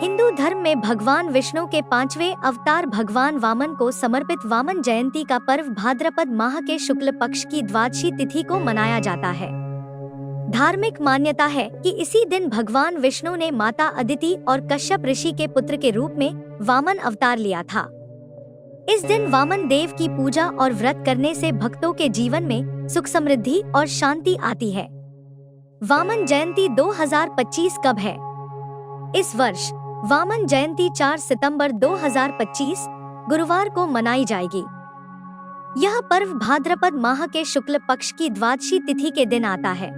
हिंदू धर्म में भगवान विष्णु के 5वें अवतार भगवान वामन को समर्पित वामन जयंती का पर्व भाद्रपद माह के शुक्ल पक्ष की द्वादशी तिथि को मनाया जाता है। धार्मिक मान्यता है कि इसी दिन भगवान विष्णु ने माता अदिति और कश्यप ऋषि के पुत्र के रूप में वामन अवतार लिया था। इस दिन वामन देव की पूजा और व्रत करने से भक्तों के जीवन में सुख समृद्धि और शांति आती है। वामन जयंती 2025 कब है? इस वर्ष वामन जयंती 4 सितंबर 2025 गुरुवार को मनाई जाएगी। यह पर्व भाद्रपद माह के शुक्ल पक्ष की द्वादशी तिथि के दिन आता है।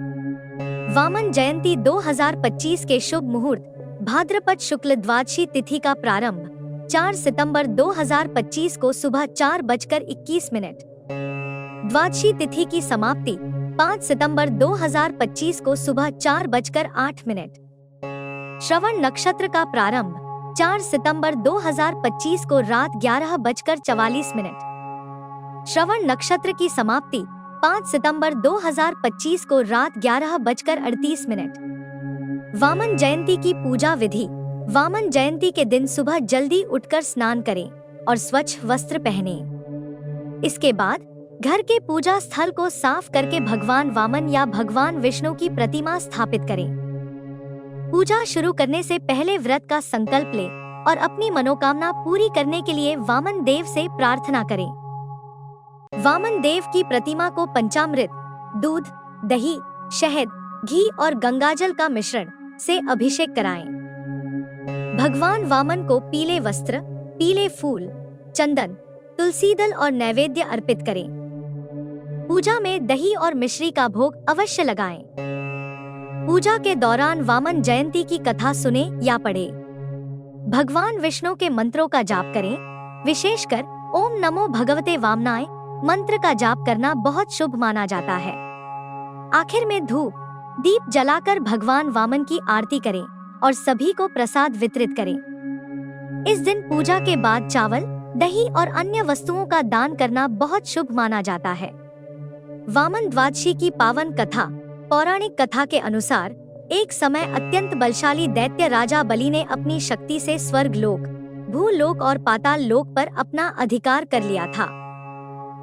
वामन जयंती 2025 के शुभ मुहूर्त भाद्रपद शुक्ल द्वादशी तिथि का प्रारंभ 4 सितंबर 2025 को सुबह 4:21। द्वादशी तिथि की समाप्ति 5 सितंबर 2025 को सुबह 4:08। श्रवण नक्षत्र का प्रारंभ 4 सितंबर 2025 को रात 11:44। श्रवण नक्षत्र की समाप्ति 5 सितंबर 2025 को रात 11:38। वामन जयंती की पूजा विधि। वामन जयंती के दिन सुबह जल्दी उठकर स्नान करें और स्वच्छ वस्त्र पहनें। इसके बाद घर के पूजा स्थल को साफ करके भगवान वामन या भगवान विष्णु की प्रतिमा स्थापित करें। पूजा शुरू करने से पहले व्रत का संकल्प लें और अपनी मनोकामना पूरी करने के लिए वामन देव से प्रार्थना करें। वामन देव की प्रतिमा को पंचामृत, दूध, दही, शहद, घी और गंगाजल का मिश्रण से अभिषेक कराएं। भगवान वामन को पीले वस्त्र, पीले फूल, चंदन, तुलसी दल और नैवेद्य अर्पित करें। पूजा में दही और मिश्री का भोग अवश्य लगाएं। पूजा के दौरान वामन जयंती की कथा सुने या पढ़े। भगवान विष्णु के मंत्रों का जाप करें। विशेषकर ओम नमो भगवते वामनाय मंत्र का जाप करना बहुत शुभ माना जाता है। आखिर में धूप दीप जलाकर भगवान वामन की आरती करें और सभी को प्रसाद वितरित करें। इस दिन पूजा के बाद चावल, दही और अन्य वस्तुओं का दान करना बहुत शुभ माना जाता है। वामन द्वादशी की पावन कथा। पौराणिक कथा के अनुसार एक समय अत्यंत बलशाली दैत्य राजा बलि ने अपनी शक्ति से स्वर्ग लोक, भूलोक और पाताल लोक पर अपना अधिकार कर लिया था।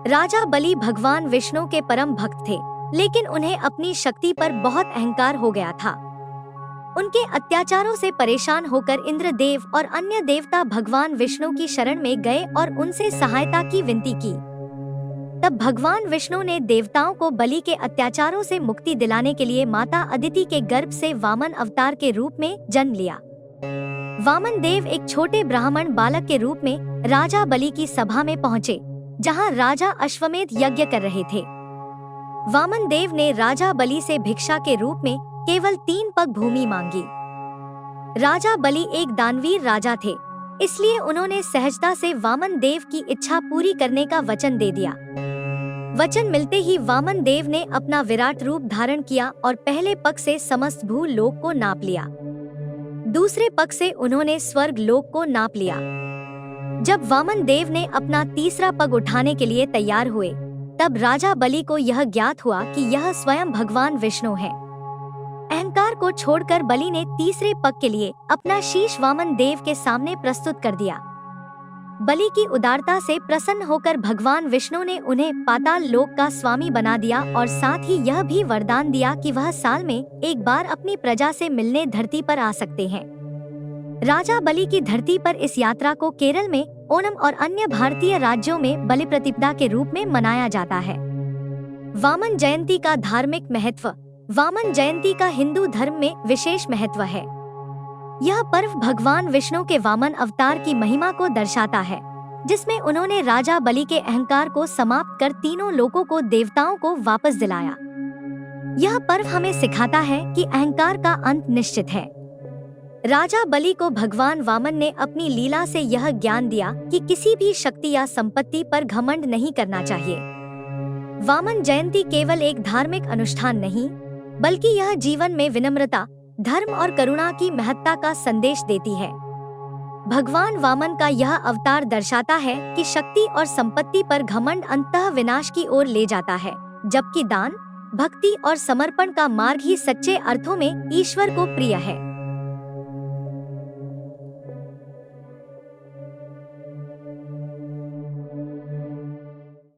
राजा बलि भगवान विष्णु के परम भक्त थे, लेकिन उन्हें अपनी शक्ति पर बहुत अहंकार हो गया था। उनके अत्याचारों से परेशान होकर इंद्रदेव और अन्य देवता भगवान विष्णु की शरण में गए और उनसे सहायता की विनती की। तब भगवान विष्णु ने देवताओं को बलि के अत्याचारों से मुक्ति दिलाने के लिए माता अदिति के गर्भ से वामन अवतार के रूप में जन्म लिया। वामन देव एक छोटे ब्राह्मण बालक के रूप में राजा बलि की सभा में पहुँचे, जहाँ राजा अश्वमेध यज्ञ कर रहे थे। वामन देव ने राजा बलि से भिक्षा के रूप में केवल 3 पग भूमि मांगी। राजा बलि एक दानवीर राजा थे, इसलिए उन्होंने सहजता से वामन देव की इच्छा पूरी करने का वचन दे दिया। वचन मिलते ही वामन देव ने अपना विराट रूप धारण किया और पहले पग से समस्त भूलोक को नाप लिया। दूसरे पग से उन्होंने स्वर्ग लोक को नाप लिया। जब वामन देव ने अपना तीसरा पग उठाने के लिए तैयार हुए, तब राजा बलि को यह ज्ञात हुआ कि यह स्वयं भगवान विष्णु है। अहंकार को छोड़कर बलि ने तीसरे पग के लिए अपना शीश वामन देव के सामने प्रस्तुत कर दिया। बलि की उदारता से प्रसन्न होकर भगवान विष्णु ने उन्हें पाताल लोक का स्वामी बना दिया और साथ ही यह भी वरदान दिया कि वह साल में एक बार अपनी प्रजा से मिलने धरती पर आ सकते हैं। राजा बलि की धरती पर इस यात्रा को केरल में ओणम और अन्य भारतीय राज्यों में बलि प्रतिपदा के रूप में मनाया जाता है। वामन जयंती का धार्मिक महत्व। वामन जयंती का हिंदू धर्म में विशेष महत्व है। यह पर्व भगवान विष्णु के वामन अवतार की महिमा को दर्शाता है, जिसमें उन्होंने राजा बलि के अहंकार को समाप्त कर तीनों लोकों को देवताओं को वापस दिलाया। यह पर्व हमें सिखाता है कि अहंकार का अंत निश्चित है। राजा बलि को भगवान वामन ने अपनी लीला से यह ज्ञान दिया कि किसी भी शक्ति या संपत्ति पर घमंड नहीं करना चाहिए। वामन जयंती केवल एक धार्मिक अनुष्ठान नहीं, बल्कि यह जीवन में विनम्रता, धर्म और करुणा की महत्ता का संदेश देती है। भगवान वामन का यह अवतार दर्शाता है कि शक्ति और संपत्ति पर घमंड अंततः विनाश की ओर ले जाता है, जबकि दान, भक्ति और समर्पण का मार्ग ही सच्चे अर्थों में ईश्वर को प्रिय है।